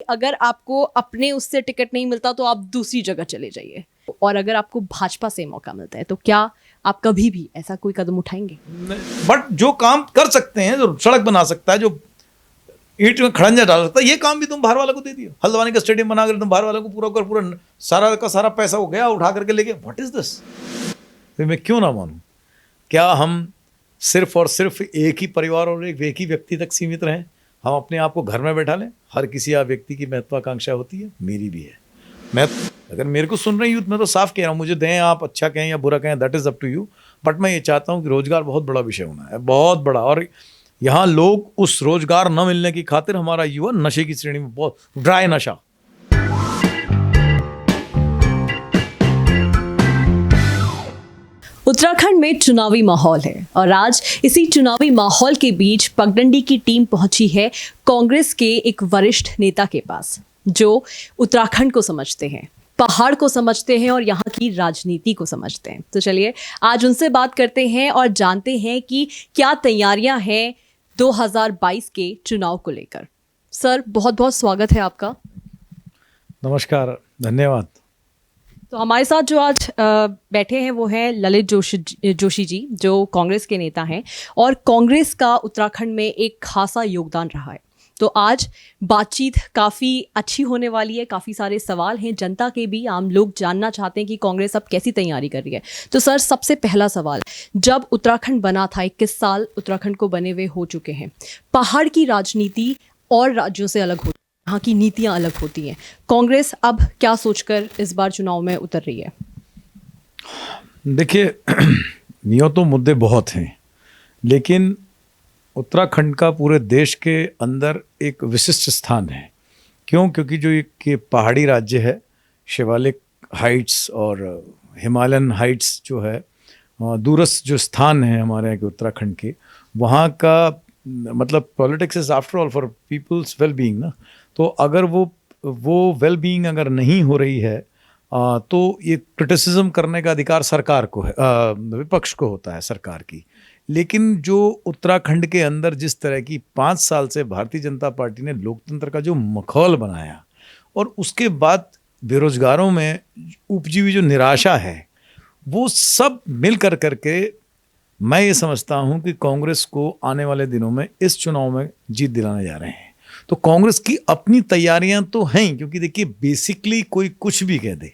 अगर आपको अपने उससे टिकट नहीं मिलता तो आप दूसरी जगह चले जाइए, और अगर आपको भाजपा से मौका मिलता है तो क्या आप कभी भी ऐसा कोई कदम उठाएंगे? बट जो काम कर सकते हैं, जो सड़क बना सकता है, जो ईंट में खड़ंजा डाल सकता है, ये काम भी तुम बाहर वाले को दे दियो। हल्द्वानी का स्टेडियम बना कर तुम बाहर वाले को पूरा सारा का सारा पैसा हो गया, उठा करके लेके। What is this? तो मैं क्यों ना मानूं? क्या हम सिर्फ और सिर्फ एक ही परिवार और एक ही व्यक्ति तक सीमित रहें? हम अपने आप को घर में बैठा लें? हर किसी व्यक्ति की महत्वाकांक्षा होती है, मेरी भी है। मैं अगर मेरे को सुन रहे यूथ, मैं तो साफ कह रहा हूँ, मुझे दें आप अच्छा कहें या बुरा कहें, that is up to you. But मैं ये चाहता हूँ कि रोजगार बहुत बड़ा विषय होना है, बहुत बड़ा। और यहाँ लोग उस रोजगार न मिलने की खातिर हमारा युवा नशे की श्रेणी में, बहुत ड्राई नशा। उत्तराखंड में चुनावी माहौल है और आज इसी चुनावी माहौल के बीच पगडंडी की टीम पहुंची है कांग्रेस के एक वरिष्ठ नेता के पास, जो उत्तराखंड को समझते हैं, पहाड़ को समझते हैं और यहाँ की राजनीति को समझते हैं। तो चलिए आज उनसे बात करते हैं और जानते हैं कि क्या तैयारियां हैं 2022 के चुनाव को लेकर। सर, बहुत बहुत स्वागत है आपका। नमस्कार, धन्यवाद। तो हमारे साथ जो आज बैठे हैं वो हैं ललित जोशी जी, जो कांग्रेस के नेता हैं और कांग्रेस का उत्तराखंड में एक खासा योगदान रहा है। तो आज बातचीत काफ़ी अच्छी होने वाली है, काफ़ी सारे सवाल हैं जनता के भी, आम लोग जानना चाहते हैं कि कांग्रेस अब कैसी तैयारी कर रही है। तो सर, सबसे पहला सवाल, जब उत्तराखंड बना था, 21 साल उत्तराखंड को बने हुए हो चुके हैं, पहाड़ की राजनीति और राज्यों से अलग होती है, यहाँ की नीतियाँ अलग होती हैं। कांग्रेस अब क्या सोचकर इस बार चुनाव में उतर रही है? देखिए, यूँ तो मुद्दे बहुत हैं, लेकिन उत्तराखंड का पूरे देश के अंदर एक विशिष्ट स्थान है। क्यों? क्योंकि जो एक पहाड़ी राज्य है, शिवालिक हाइट्स और हिमालयन हाइट्स जो है, दूरस्थ जो स्थान है हमारे यहाँ के उत्तराखंड के, वहाँ का मतलब politics is after all for peoples well being ना। तो अगर वो वेल बीइंग अगर नहीं हो रही है, तो ये क्रिटिसिज्म करने का अधिकार सरकार को है, विपक्ष को होता है, सरकार की। लेकिन जो उत्तराखंड के अंदर जिस तरह की 5 साल से भारतीय जनता पार्टी ने लोकतंत्र का जो माहौल बनाया, और उसके बाद बेरोजगारों में उपजी हुई जो निराशा है, वो सब मिल कर करके मैं ये समझता हूँ कि कांग्रेस को आने वाले दिनों में इस चुनाव में जीत दिलाने जा रहे हैं। तो कांग्रेस की अपनी तैयारियां तो हैं, क्योंकि देखिए बेसिकली कोई कुछ भी कह दे,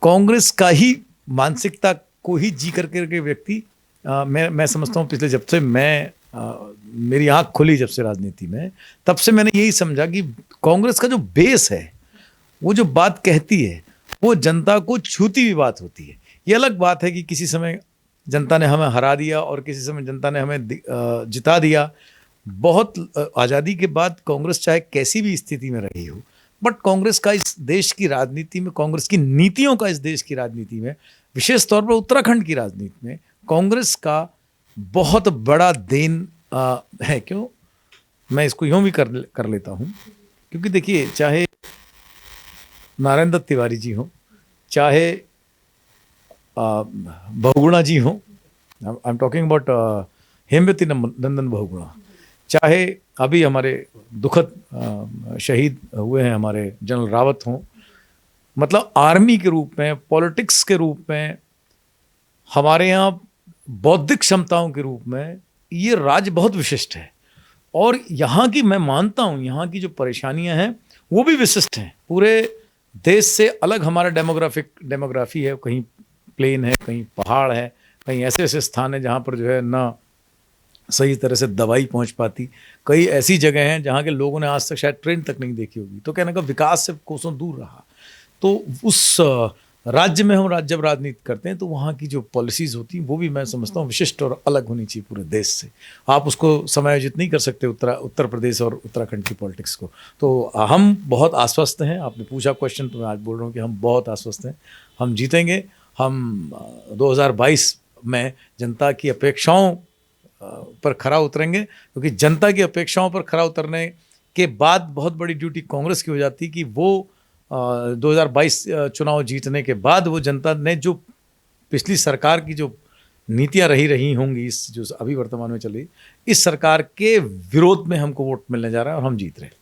कांग्रेस का ही मानसिकता को ही जी करके के व्यक्ति, मैं समझता हूँ पिछले जब से मेरी आंख खुली जब से राजनीति में, तब से मैंने यही समझा कि कांग्रेस का जो बेस है, वो जो बात कहती है, वो जनता को छूती हुई बात होती है। ये अलग बात है कि किसी समय जनता ने हमें हरा दिया और किसी समय जनता ने हमें जिता दिया। बहुत आज़ादी के बाद कांग्रेस चाहे कैसी भी स्थिति में रही हो, बट कांग्रेस का इस देश की राजनीति में, कांग्रेस की नीतियों का इस देश की राजनीति में, विशेष तौर पर उत्तराखंड की राजनीति में कांग्रेस का बहुत बड़ा देन है। क्यों? मैं इसको यूँ भी कर लेता हूँ, क्योंकि देखिए, चाहे नारायण दत्त तिवारी जी हो, चाहे बहुगुणा जी हो, I am talking about Hemvati Nandan Bahuguna, चाहे अभी हमारे दुखद शहीद हुए हैं हमारे जनरल रावत हों, मतलब आर्मी के रूप में, पॉलिटिक्स के रूप में, हमारे यहाँ बौद्धिक क्षमताओं के रूप में ये राज्य बहुत विशिष्ट है। और यहाँ की, मैं मानता हूँ, यहाँ की जो परेशानियाँ हैं वो भी विशिष्ट हैं। पूरे देश से अलग हमारा डेमोग्राफी है, कहीं प्लेन है, कहीं पहाड़ है, कहीं ऐसे ऐसे स्थान है जहाँ पर जो है ना सही तरह से दवाई पहुँच पाती, कई ऐसी जगह हैं जहाँ के लोगों ने आज तक शायद ट्रेन तक नहीं देखी होगी। तो कहने का विकास से कोसों दूर रहा। तो उस राज्य में हम जब राजनीति करते हैं तो वहाँ की जो पॉलिसीज़ होती हैं वो भी मैं समझता हूँ विशिष्ट और अलग होनी चाहिए पूरे देश से। आप उसको समायोजित नहीं कर सकते उत्तर प्रदेश और उत्तराखंड की पॉलिटिक्स को। तो हम बहुत आश्वस्त हैं। आपने पूछा क्वेश्चन, तो मैं आज बोल रहा हूँ कि हम बहुत आश्वस्त हैं, हम जीतेंगे। हम 2022 में जनता की अपेक्षाओं पर खरा उतरेंगे, क्योंकि जनता की अपेक्षाओं पर खरा उतरने के बाद बहुत बड़ी ड्यूटी कांग्रेस की हो जाती कि वो 2022 चुनाव जीतने के बाद वो जनता ने जो पिछली सरकार की जो नीतियां रही होंगी, इस जो अभी वर्तमान में चल रही, इस सरकार के विरोध में हमको वोट मिलने जा रहा है और हम जीत रहे हैं।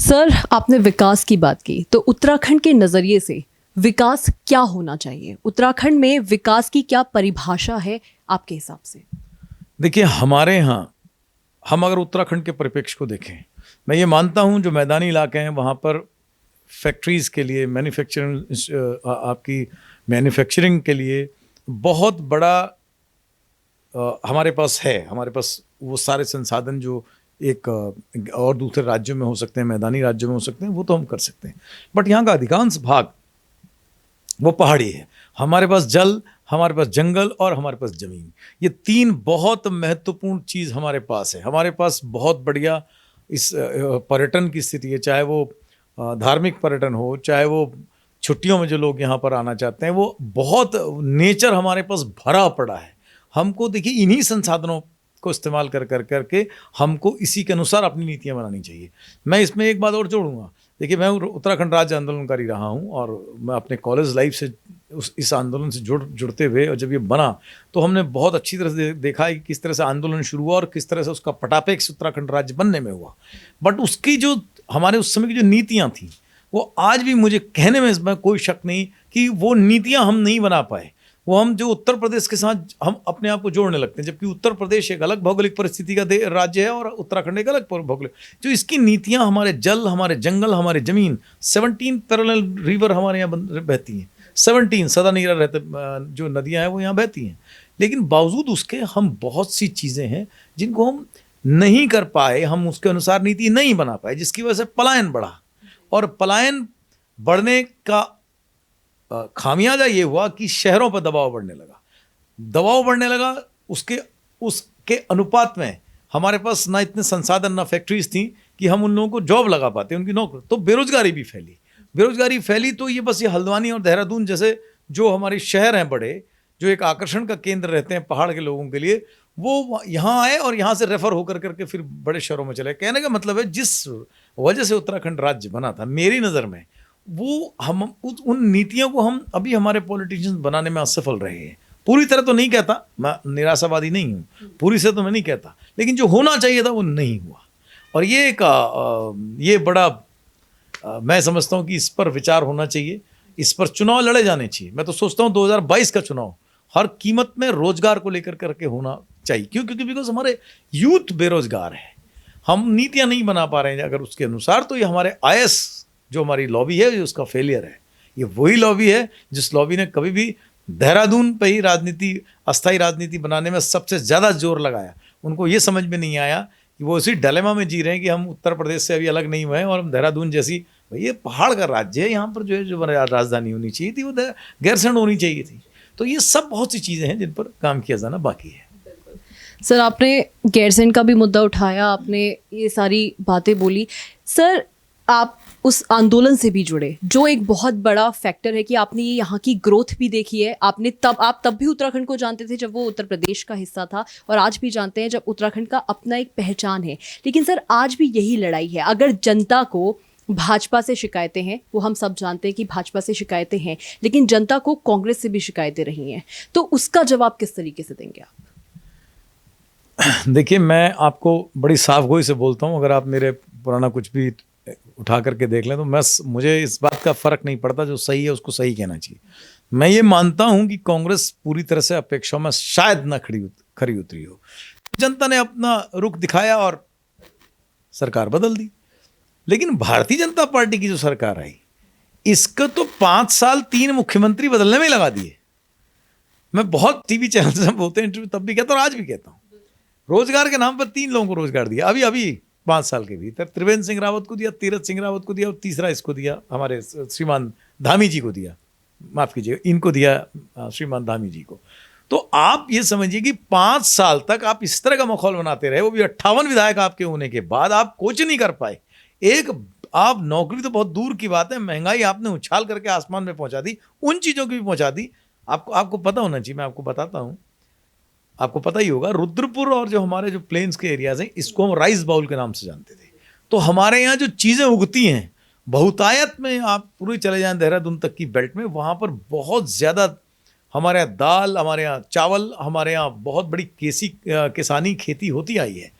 सर, आपने विकास की बात की, तो उत्तराखंड के नज़रिए से विकास क्या होना चाहिए? उत्तराखंड में विकास की क्या परिभाषा है आपके हिसाब से? देखिए, हमारे यहाँ हम अगर उत्तराखंड के परिप्रेक्ष्य को देखें, मैं ये मानता हूँ जो मैदानी इलाके हैं वहाँ पर फैक्ट्रीज़ के लिए, आपकी मैन्युफैक्चरिंग के लिए बहुत बड़ा हमारे पास है। हमारे पास वो सारे संसाधन जो एक और दूसरे राज्यों में हो सकते हैं, मैदानी राज्यों में हो सकते हैं, वो तो हम कर सकते हैं। बट यहाँ का अधिकांश भाग वो पहाड़ी है। हमारे पास जल, हमारे पास जंगल और हमारे पास ज़मीन, ये तीन बहुत महत्वपूर्ण चीज़ हमारे पास है। हमारे पास बहुत बढ़िया इस पर्यटन की स्थिति है, चाहे वो धार्मिक पर्यटन हो, चाहे वो छुट्टियों में जो लोग यहाँ पर आना चाहते हैं, वो बहुत नेचर हमारे पास भरा पड़ा है। हमको देखिए इन्हीं संसाधनों को इस्तेमाल कर करके हमको इसी के अनुसार अपनी नीतियाँ बनानी चाहिए। मैं इसमें एक बात और जोड़ूंगा। देखिए, मैं उत्तराखंड राज्य आंदोलनकारी रहा हूँ और मैं अपने कॉलेज लाइफ से इस आंदोलन से जुड़ते हुए, और जब ये बना तो हमने बहुत अच्छी तरह से देखा है कि किस तरह से आंदोलन शुरू हुआ और किस तरह से उसका पटापेक्ष उत्तराखंड राज्य बनने में हुआ। बट उसकी जो हमारे उस समय की जो नीतियाँ थीं, वो आज भी मुझे कहने में इसमें कोई शक नहीं कि वो नीतियाँ हम नहीं बना पाए। वो हम जो उत्तर प्रदेश के साथ हम अपने आप को जोड़ने लगते हैं, जबकि उत्तर प्रदेश एक अलग भौगोलिक परिस्थिति का राज्य है और उत्तराखंड एक अलग भौगोलिक। जो इसकी नीतियां, हमारे जल, हमारे जंगल, हमारे ज़मीन, 17 पैरेलल रिवर हमारे यहाँ बहती हैं। 17 सदा नीरा रहते जो नदियाँ हैं वो यहाँ बहती हैं। लेकिन बावजूद उसके हम बहुत सी चीज़ें हैं जिनको हम नहीं कर पाए, हम उसके अनुसार नीति नहीं बना पाए, जिसकी वजह से पलायन बढ़ा। और पलायन बढ़ने का खामियाजा ये हुआ कि शहरों पर दबाव बढ़ने लगा। उसके अनुपात में हमारे पास ना इतने संसाधन, ना फैक्ट्रीज थी कि हम उन लोगों को जॉब लगा पाते, उनकी नौकरी। तो बेरोजगारी फैली। तो ये बस ये हल्द्वानी और देहरादून जैसे जो हमारे शहर हैं बड़े, जो एक आकर्षण का केंद्र रहते हैं पहाड़ के लोगों के लिए, वो यहाँ आए और यहाँ से रेफर होकर करके फिर बड़े शहरों में चले। कहने का मतलब है जिस वजह से उत्तराखंड राज्य बना था, मेरी नज़र में वो हम उन नीतियों को हम अभी हमारे पॉलिटिशियंस बनाने में असफल रहे हैं। पूरी तरह तो नहीं कहता, मैं निराशावादी नहीं हूँ, पूरी से तो मैं नहीं कहता, लेकिन जो होना चाहिए था वो नहीं हुआ। और ये बड़ा मैं समझता हूँ कि इस पर विचार होना चाहिए, इस पर चुनाव लड़े जाने चाहिए। मैं तो सोचता हूँ 2022 का चुनाव हर कीमत में रोजगार को लेकर करके होना चाहिए। क्यों? क्योंकि बिकॉज हमारे यूथ बेरोजगार है, हम नीतियाँ नहीं बना पा रहे हैं अगर उसके अनुसार। तो ये हमारे आईएस जो हमारी लॉबी है, ये उसका फेलियर है। ये वही लॉबी है जिस लॉबी ने कभी भी देहरादून पे ही राजनीति, अस्थायी राजनीति बनाने में सबसे ज़्यादा जोर लगाया। उनको ये समझ में नहीं आया कि वो उसी डिलेमा में जी रहे हैं कि हम उत्तर प्रदेश से अभी अलग नहीं हुए हैं और हम देहरादून जैसी, भाई ये पहाड़ का राज्य है, यहाँ पर जो राजधानी होनी चाहिए थी वो गैरसैंण होनी चाहिए थी। तो ये सब बहुत सी चीज़ें हैं जिन पर काम किया जाना बाकी है। सर, आपने गैरसैंण का भी मुद्दा उठाया, आपने ये सारी बातें बोली। सर, आप उस आंदोलन से भी जुड़े, जो एक बहुत बड़ा फैक्टर है कि आपने ये यहाँ की ग्रोथ भी देखी है। आप तब भी उत्तराखंड को जानते थे जब वो उत्तर प्रदेश का हिस्सा था, और आज भी जानते हैं जब उत्तराखंड का अपना एक पहचान है। लेकिन सर, आज भी यही लड़ाई है। अगर जनता को भाजपा से शिकायतें हैं, वो हम सब जानते हैं कि भाजपा से शिकायतें हैं, लेकिन जनता को कांग्रेस से भी शिकायतें रही हैं, तो उसका जवाब किस तरीके से देंगे आप? देखिए, मैं आपको बड़ी साफ गोई से बोलता हूँ, अगर आप मेरे पुराना कुछ भी उठा करके देख लें तो मुझे इस बात का फ़र्क नहीं पड़ता। जो सही है उसको सही कहना चाहिए। मैं ये मानता हूँ कि कांग्रेस पूरी तरह से अपेक्षाओं में शायद ना खरी उतरी हो। जनता ने अपना रुख दिखाया और सरकार बदल दी। लेकिन भारतीय जनता पार्टी की जो सरकार आई, इसका तो 5 साल 3 मुख्यमंत्री बदलने में लगा दिए। मैं बहुत टीवी चैनल से बोलते हैं इंटरव्यू, तब भी कहता हूँ, आज भी कहता हूँ, रोजगार के नाम पर 3 लोगों को रोजगार दिया अभी 5 साल के भीतर। त्रिवेंद्र सिंह रावत को दिया, तीरथ सिंह रावत को दिया, और तीसरा इसको दिया, हमारे श्रीमान धामी जी को दिया, माफ़ कीजिए, इनको दिया श्रीमान धामी जी को। तो आप ये समझिए कि 5 साल तक आप इस तरह का माहौल बनाते रहे, वो भी 58 विधायक आपके होने के बाद आप कुछ नहीं कर पाए। आप नौकरी तो बहुत दूर की बात है, महंगाई आपने उछाल करके आसमान में पहुंचा दी, उन चीज़ों की भी पहुंचा दी। आपको पता होना चाहिए, मैं आपको बताता हूँ, आपको पता ही होगा, रुद्रपुर और जो हमारे जो प्लेन्स के एरियाज हैं, इसको हम राइस बाउल के नाम से जानते थे। तो हमारे यहाँ जो चीज़ें उगती हैं बहुतायत में, आप पूरी चले जाएं देहरादून तक की बेल्ट में, वहाँ पर बहुत ज़्यादा हमारे यहाँ दाल, हमारे यहाँ चावल, हमारे यहाँ बहुत बड़ी किसानी खेती होती आई है।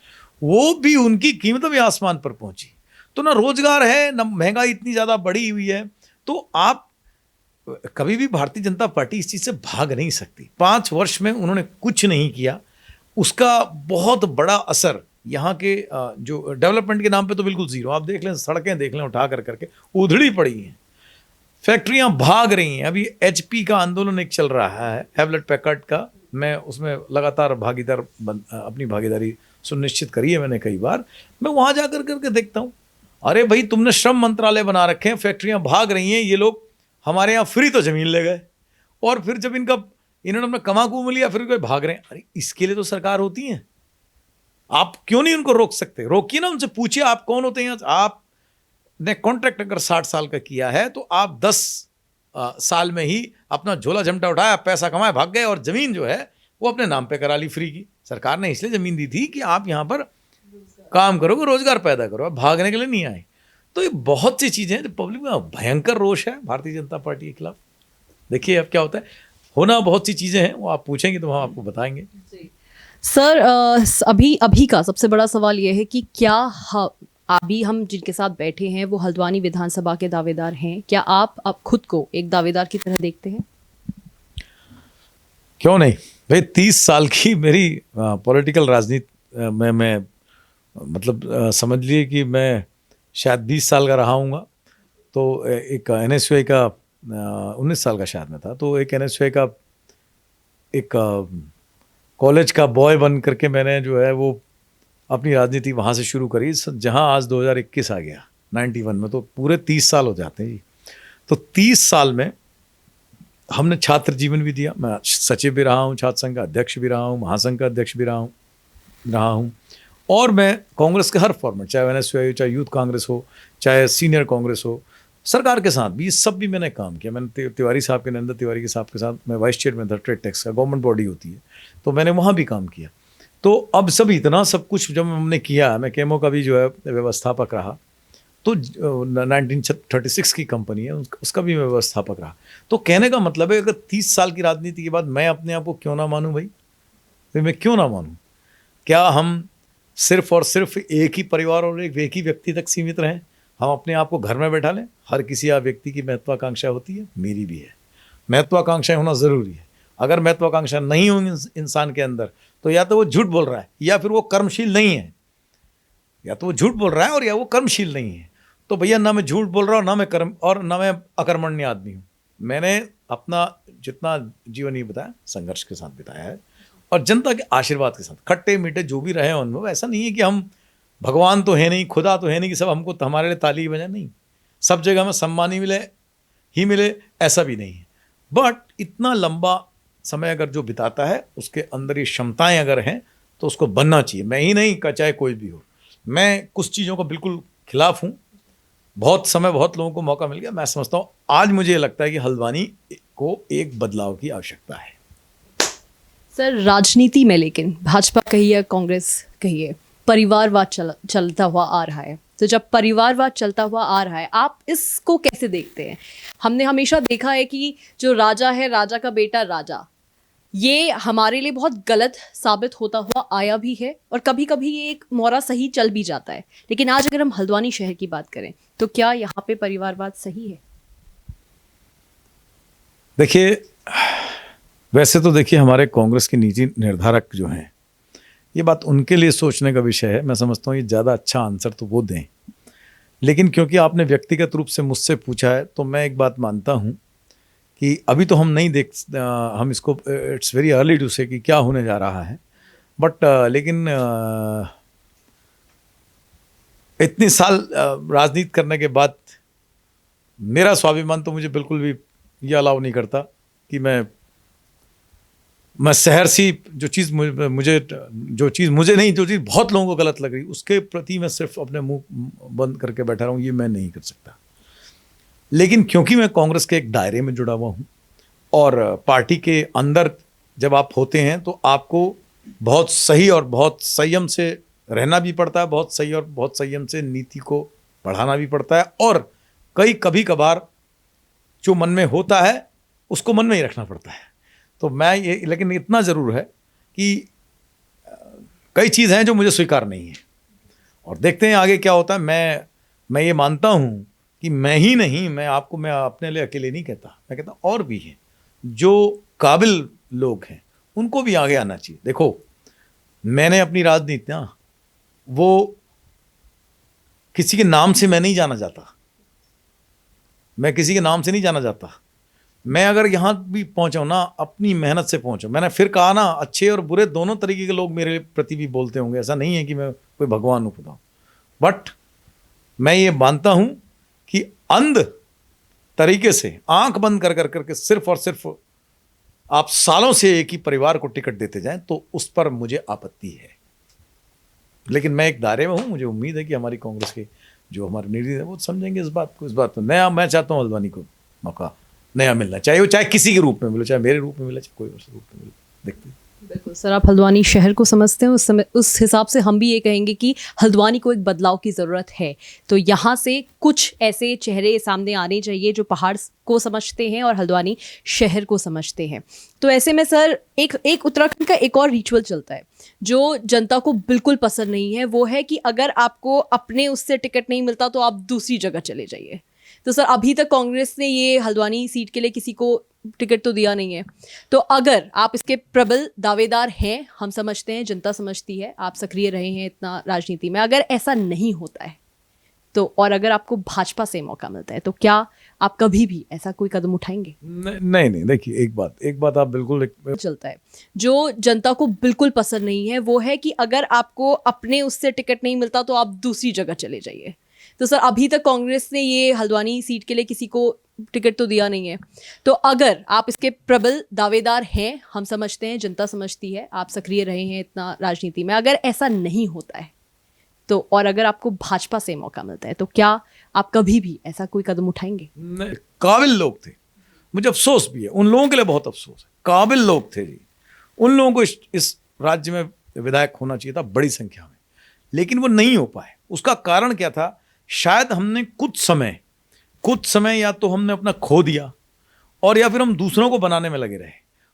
वो भी उनकी कीमत भी आसमान पर पहुँची। तो ना रोजगार है, ना महंगाई इतनी ज़्यादा बढ़ी हुई है। तो आप कभी भी भारतीय जनता पार्टी इस चीज़ से भाग नहीं सकती। 5 वर्ष में उन्होंने कुछ नहीं किया, उसका बहुत बड़ा असर यहाँ के जो डेवलपमेंट के नाम पे तो बिल्कुल जीरो। आप देख लें, सड़कें देख लें उठा कर करके उधड़ी पड़ी हैं, फैक्ट्रियां भाग रही हैं। अभी HP का आंदोलन एक चल रहा है, हैवलेट पैकर्ड का, मैं उसमें लगातार अपनी भागीदारी सुनिश्चित करी है मैंने कई बार। मैं वहाँ जा कर करके देखता हूँ, अरे भाई तुमने श्रम मंत्रालय बना रखे हैं, फैक्ट्रियां भाग रही हैं, ये लोग हमारे यहाँ फ्री तो ज़मीन ले गए, और फिर जब इन्होंने अपना कमा कुम लिया फिर कोई भाग रहे हैं। अरे इसके लिए तो सरकार होती है, आप क्यों नहीं उनको रोक सकते? रोकिए ना, उनसे पूछिए आप कौन होते हैं। आपने कॉन्ट्रैक्ट अगर 60 साल का किया है तो आप 10 साल में ही अपना झोला झमटा उठाया, पैसा कमाया, भाग गए, और ज़मीन जो है वो अपने नाम पे करा ली फ्री की। सरकार ने इसलिए ज़मीन दी थी कि आप यहाँ पर काम करोगे, रोजगार पैदा करो, आप भागने के लिए नहीं आए। तो ये बहुत सी चीज़ें हैं, पब्लिक में भयंकर रोष है भारतीय जनता पार्टी के खिलाफ। देखिए अब क्या होता है, होना बहुत सी चीज़ें हैं, वो आप पूछेंगे तो हम आपको बताएंगे। सर अभी का सबसे बड़ा सवाल यह है कि क्या अभी हम जिनके साथ बैठे हैं वो हल्द्वानी विधानसभा के दावेदार हैं? क्या आप खुद को एक दावेदार की तरह देखते हैं? क्यों नहीं भाई, 30 साल की मेरी पॉलिटिकल राजनीति में मैं मतलब समझ लिए कि मैं शायद 20 साल का रहा हूँगा। तो एक NSY का 19 साल का शायद में था, तो एक NSY का एक कॉलेज का बॉय बन करके मैंने जो है वो अपनी राजनीति वहाँ से शुरू करी, जहाँ आज 2021 आ गया 91 में, तो पूरे 30 साल हो जाते हैं जी। तो 30 साल में हमने छात्र जीवन भी दिया, मैं सचिव भी रहा हूँ, छात्र संघ का अध्यक्ष भी रहा हूँ, महासंघ का अध्यक्ष भी रहा हूँ, और मैं कांग्रेस के हर फॉर्मेट, चाहे NSY हो, चाहे यूथ कांग्रेस हो, चाहे सीनियर कांग्रेस हो, सरकार के साथ भी, सब भी मैंने काम किया। मैंने तिवारी साहब के, नरेंद्र तिवारी के साहब के साथ मैं वाइस चेयरमैन था ट्रेड टैक्स का, गवर्नमेंट बॉडी होती है, तो मैंने वहाँ भी काम किया। तो अब सब इतना सब कुछ जब हमने किया, मैं केमो का भी जो है व्यवस्थापक रहा, तो 1936 की कंपनी है, उसका भी मैं व्यवस्थापक रहा। तो कहने का मतलब है, अगर 30 साल की राजनीति के बाद मैं अपने आप को क्यों ना मानूं भाई, तो मैं क्यों ना मानूं? क्या हम सिर्फ और सिर्फ एक ही परिवार और एक ही व्यक्ति तक सीमित रहें? हम अपने आप को घर में बैठा लें? हर किसी व्यक्ति की महत्वाकांक्षा होती है, मेरी भी है। महत्वाकांक्षाएं होना ज़रूरी है। अगर महत्वाकांक्षा नहीं होगी इंसान के अंदर, तो या तो वो झूठ बोल रहा है, या फिर वो कर्मशील नहीं है। या तो वो झूठ बोल रहा है और या वो कर्मशील नहीं है। तो भैया, ना मैं झूठ बोल रहा हूँ, ना मैं अकर्मण्य आदमी हूँ। मैंने अपना जितना जीवन ही बताया संघर्ष के साथ बिताया है, और जनता के आशीर्वाद के साथ, खट्टे मीठे जो भी रहे उनमें। ऐसा नहीं है कि हम भगवान तो है नहीं, खुदा तो है नहीं कि सब हमको हमारे लिए ताली बजाए, नहीं। सब जगह में सम्मान ही मिले ऐसा भी नहीं है। बट इतना लंबा समय अगर जो बिताता है, उसके अंदर ये क्षमताएं अगर हैं, तो उसको बनना चाहिए। मैं ही नहीं, चाहे कोई भी हो। मैं कुछ चीज़ों को बिल्कुल खिलाफ हूँ। बहुत समय बहुत लोगों को मौका मिल गया। मैं समझता हूँ आज मुझे लगता है कि हल्द्वानी को एक बदलाव की आवश्यकता है। सर राजनीति में, लेकिन भाजपा कहिए कांग्रेस कहिए, परिवारवाद चलता हुआ आ रहा है। तो जब परिवारवाद चलता हुआ आ रहा है, आप इसको कैसे देखते हैं? हमने हमेशा देखा है कि जो राजा है, राजा का बेटा राजा, ये हमारे लिए बहुत गलत साबित होता हुआ आया भी है, और कभी कभी ये एक मोरा सही चल भी जाता है। लेकिन आज अगर हम हल्द्वानी शहर की बात करें, तो क्या यहाँ पे परिवारवाद सही है? देखिए, वैसे तो देखिए, हमारे कांग्रेस की नीति निर्धारक जो हैं, ये बात उनके लिए सोचने का विषय है। मैं समझता हूँ ये ज़्यादा अच्छा आंसर तो वो दें। लेकिन क्योंकि आपने व्यक्तिगत रूप से मुझसे पूछा है, तो मैं एक बात मानता हूँ कि अभी तो हम नहीं हम इसको, इट्स वेरी अर्ली टू से कि क्या होने जा रहा है। बट लेकिन इतने साल राजनीति करने के बाद मेरा स्वाभिमान तो मुझे बिल्कुल भी ये अलाउ नहीं करता कि मैं शहर सी जो चीज़ बहुत लोगों को गलत लग रही, उसके प्रति मैं सिर्फ अपने मुंह बंद करके बैठा रहूँ, ये मैं नहीं कर सकता। लेकिन क्योंकि मैं कांग्रेस के एक दायरे में जुड़ा हुआ हूँ, और पार्टी के अंदर जब आप होते हैं तो आपको बहुत सही और बहुत संयम से रहना भी पड़ता है, बहुत सही और बहुत संयम से नीति को बढ़ाना भी पड़ता है, और कभी कभार जो मन में होता है उसको मन में ही रखना पड़ता है। तो मैं ये, लेकिन इतना ज़रूर है कि कई चीज़ हैं जो मुझे स्वीकार नहीं है, और देखते हैं आगे क्या होता है। मैं मैं ये मानता हूँ कि मैं ही नहीं, मैं अपने लिए अकेले नहीं कहता, मैं कहता और भी हैं जो काबिल लोग हैं, उनको भी आगे आना चाहिए। देखो, मैंने अपनी राजनीति ना, वो किसी के नाम से मैं नहीं जाना जाता, मैं किसी के नाम से नहीं जाना जाता। मैं अगर यहाँ भी पहुँचा ना, अपनी मेहनत से पहुँचा। मैंने फिर कहा ना, अच्छे और बुरे दोनों तरीके के लोग मेरे प्रति भी बोलते होंगे, ऐसा नहीं है कि मैं कोई भगवान हूँ खुदा। बट मैं ये मानता हूँ कि अंध तरीके से आंख बंद कर कर करके सिर्फ और सिर्फ आप सालों से एक ही परिवार को टिकट देते जाएं, तो उस पर मुझे आपत्ति है। लेकिन मैं एक दायरे में हूँ, मुझे उम्मीद है कि हमारी कांग्रेस के जो हमारे लीडर हैं वो समझेंगे इस बात को। इस बात में नया, मैं चाहता हूँ हल्द्वानी को मौका नया मिलना चाहिए, वो चाहे किसी के रूप में मिले, चाहे मेरे रूप में मिले, चाहे कोई और रूप में मिले। देखते हैं। बिल्कुल सर, आप हल्द्वानी शहर को समझते हैं, उस समय उस हिसाब से हम भी ये कहेंगे कि हल्द्वानी को एक बदलाव की ज़रूरत है। तो यहाँ से कुछ ऐसे चेहरे सामने आने चाहिए जो पहाड़ को समझते हैं और हल्द्वानी शहर को समझते हैं। तो ऐसे में सर एक उत्तराखंड का एक और रिचुअल चलता है जो जनता को बिल्कुल पसंद नहीं है, वो है कि अगर आपको अपने उससे टिकट नहीं मिलता तो आप दूसरी जगह चले जाइए। तो सर अभी तक कांग्रेस ने ये हल्द्वानी सीट के लिए किसी को टिकट तो दिया नहीं है। तो अगर आप इसके प्रबल दावेदार हैं, हम समझते हैं, जनता समझती है, आप सक्रिय रहे हैं इतना राजनीति में, अगर ऐसा नहीं होता है तो, और अगर आपको भाजपा से मौका मिलता है तो क्या आप कभी भी ऐसा कोई कदम उठाएंगे? नहीं, देखिए एक बात आप बिल्कुल चलता है जो जनता को बिल्कुल पसंद नहीं है, वो है कि अगर आपको अपने उससे टिकट नहीं मिलता तो आप दूसरी जगह चले जाइए। तो सर अभी तक कांग्रेस ने ये हल्द्वानी सीट के लिए किसी को टिकट तो दिया नहीं है। तो अगर आप इसके प्रबल दावेदार हैं, हम समझते हैं, जनता समझती है, आप सक्रिय रहे हैं इतना राजनीति में, अगर ऐसा नहीं होता है तो, और अगर आपको भाजपा से मौका मिलता है तो क्या आप कभी भी ऐसा कोई कदम उठाएंगे? काबिल लोग थे, मुझे अफसोस भी है, उन लोगों के लिए बहुत अफसोस है। काबिल लोग थे जी, उन लोगों को इस राज्य में विधायक होना चाहिए था बड़ी संख्या में, लेकिन वो नहीं हो पाए। उसका कारण क्या था? शायद हमने कुछ समय या तो हमने अपना खो दिया, और या फिर हम दूसरों को बनाने में लगे रहे।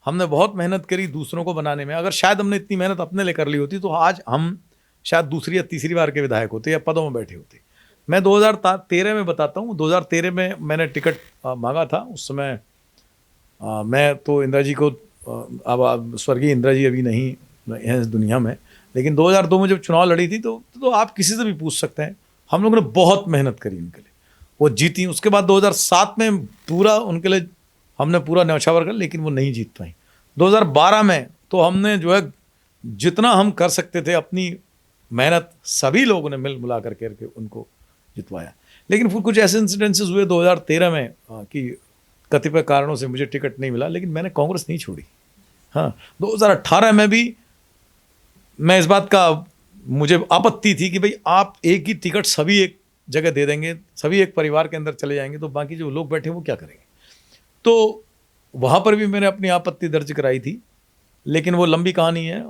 हमने बहुत मेहनत करी दूसरों को बनाने में, अगर शायद हमने इतनी मेहनत अपने लिए कर ली होती तो आज हम शायद दूसरी या तीसरी बार के विधायक होते या पदों में बैठे होते। मैं 2013 में बताता हूँ, 2013 में मैंने टिकट मांगा था। उस समय मैं तो इंदिरा जी को, अब स्वर्गीय इंदिरा जी अभी नहीं हैं इस दुनिया में, लेकिन 2002 में जब चुनाव लड़ी थी तो आप किसी से भी पूछ सकते हैं, हम लोगों ने बहुत मेहनत करी उनके लिए, वो जीती। उसके बाद 2007 में पूरा उनके लिए हमने पूरा न्यौछावर कर, लेकिन वो नहीं जीत पाई। 2012 में तो हमने जो है जितना हम कर सकते थे, अपनी मेहनत सभी लोगों ने मिला करके उनको जितवाया। लेकिन फिर कुछ ऐसे इंसिडेंसेस हुए 2013 में कि कतिपय कारणों से मुझे टिकट नहीं मिला, लेकिन मैंने कांग्रेस नहीं छोड़ी। हाँ, 2018 में भी मैं इस बात का, मुझे आपत्ति थी कि भाई आप एक ही टिकट सभी एक जगह दे देंगे, सभी एक परिवार के अंदर चले जाएंगे, तो बाकी जो लोग बैठे वो क्या करेंगे। तो वहाँ पर भी मैंने अपनी आपत्ति दर्ज कराई थी, लेकिन वो लंबी कहानी है।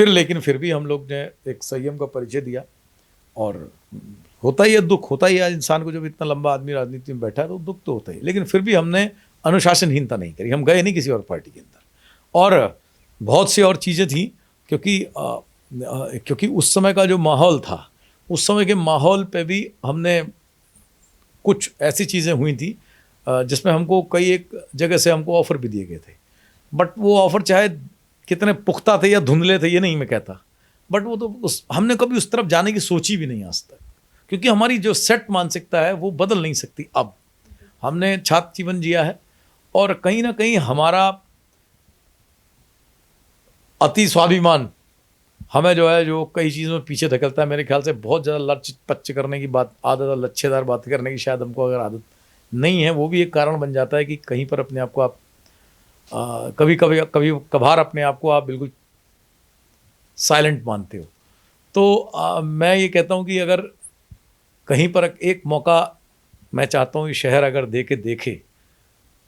लेकिन फिर भी हम लोग ने एक संयम का परिचय दिया, और होता ही है, दुख होता ही है इंसान को, जब इतना लंबा आदमी राजनीति में बैठा है तो दुख तो होता ही। लेकिन फिर भी हमने अनुशासनहीनता नहीं करी, हम गए नहीं किसी और पार्टी के अंदर, और बहुत सी और चीज़ें थी, क्योंकि उस समय का जो माहौल था, उस समय के माहौल पे भी हमने कुछ ऐसी चीज़ें हुई थी जिसमें हमको कई एक जगह से हमको ऑफ़र भी दिए गए थे, बट वो ऑफ़र चाहे कितने पुख्ता थे या धुंधले थे ये नहीं मैं कहता, बट वो तो हमने कभी उस तरफ जाने की सोची भी नहीं आज तक, क्योंकि हमारी जो सेट मानसिकता है वो बदल नहीं सकती। अब हमने छात्र जीवन जिया है, और कहीं ना कहीं हमारा अति स्वाभिमान हमें जो है, जो कई चीज़ों में पीछे धकेलता है। मेरे ख्याल से बहुत ज़्यादा लक्ष्य पच्च करने की बात आदत, लच्छेदार बात करने की शायद हमको अगर आदत नहीं है, वो भी एक कारण बन जाता है कि कहीं पर अपने आप को आप कभी कभार अपने आप को आप बिल्कुल साइलेंट मानते हो। तो मैं ये कहता हूँ कि अगर कहीं पर एक मौका मैं चाहता हूँ, ये शहर अगर देखे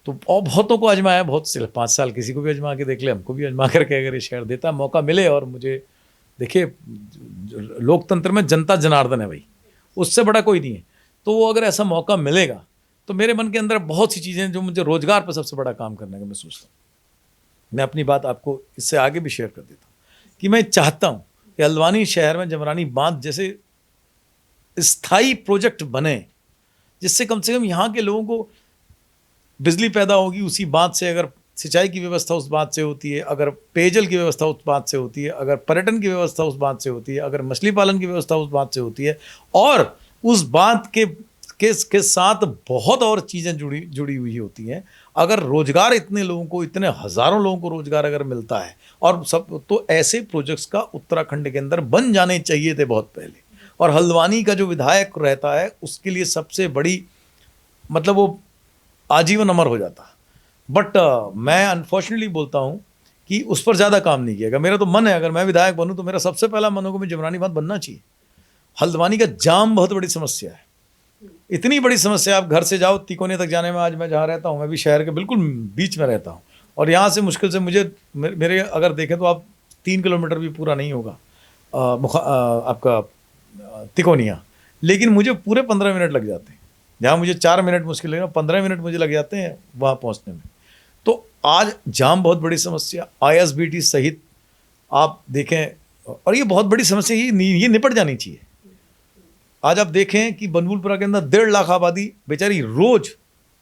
तो, और बहुतों को आजमाया, बहुत से 5 साल किसी को भी आजमा के देख ले, हमको भी आजमा करके अगर ये शहर देता मौका मिले। और मुझे देखिए, लोकतंत्र में जनता जनार्दन है भाई, उससे बड़ा कोई नहीं है। तो वो अगर ऐसा मौका मिलेगा तो मेरे मन के अंदर बहुत सी चीज़ें जो मुझे रोजगार पर सबसे बड़ा काम करने का मैं सोचता हूँ। मैं अपनी बात आपको इससे आगे भी शेयर कर देता हूँ कि मैं चाहता हूँ कि हल्द्वानी शहर में जमरानी बांध जैसे स्थायी प्रोजेक्ट बने, जिससे कम से कम यहाँ के लोगों को बिजली पैदा होगी उसी बात से, अगर सिंचाई की व्यवस्था उस बात से होती है, अगर पेयजल की व्यवस्था उस बात से होती है, अगर पर्यटन की व्यवस्था उस बात से होती है, अगर मछली पालन की व्यवस्था उस बात से होती है, और उस बात के साथ बहुत और चीज़ें जुड़ी हुई होती हैं। अगर रोजगार इतने लोगों को, इतने हज़ारों लोगों को रोजगार अगर मिलता है, और सब, तो ऐसे प्रोजेक्ट्स का उत्तराखंड के अंदर बन जाने चाहिए थे बहुत पहले। और हल्द्वानी का जो विधायक रहता है उसके लिए सबसे बड़ी, मतलब वो आजीवन अमर हो जाता। बट मैं अनफॉर्चुनेटली बोलता हूँ कि उस पर ज़्यादा काम नहीं किया गया। मेरा तो मन है, अगर मैं विधायक बनूँ तो मेरा सबसे पहला मन होगा मैं जमरानी बांध बनना चाहिए। हल्द्वानी का जाम बहुत बड़ी समस्या है, इतनी बड़ी समस्या, आप घर से जाओ तिकोने तक जाने में, आज मैं जहाँ रहता हूँ, मैं भी शहर के बिल्कुल बीच में रहता हूँ, और यहाँ से मुश्किल से मुझे, मेरे अगर देखें तो आप 3 किलोमीटर भी पूरा नहीं होगा आपका तिकोनिया, लेकिन मुझे पूरे 15 मिनट लग जाते हैं। जहाँ मुझे 4 मिनट मुश्किल लगे, 15 मिनट मुझे लग जाते हैं वहाँ पहुँचने में। तो आज जाम बहुत बड़ी समस्या, ISBT सहित आप देखें, और ये बहुत बड़ी समस्या, ये निपट जानी चाहिए। आज आप देखें कि बनभूलपुरा के अंदर 1.5 लाख आबादी बेचारी रोज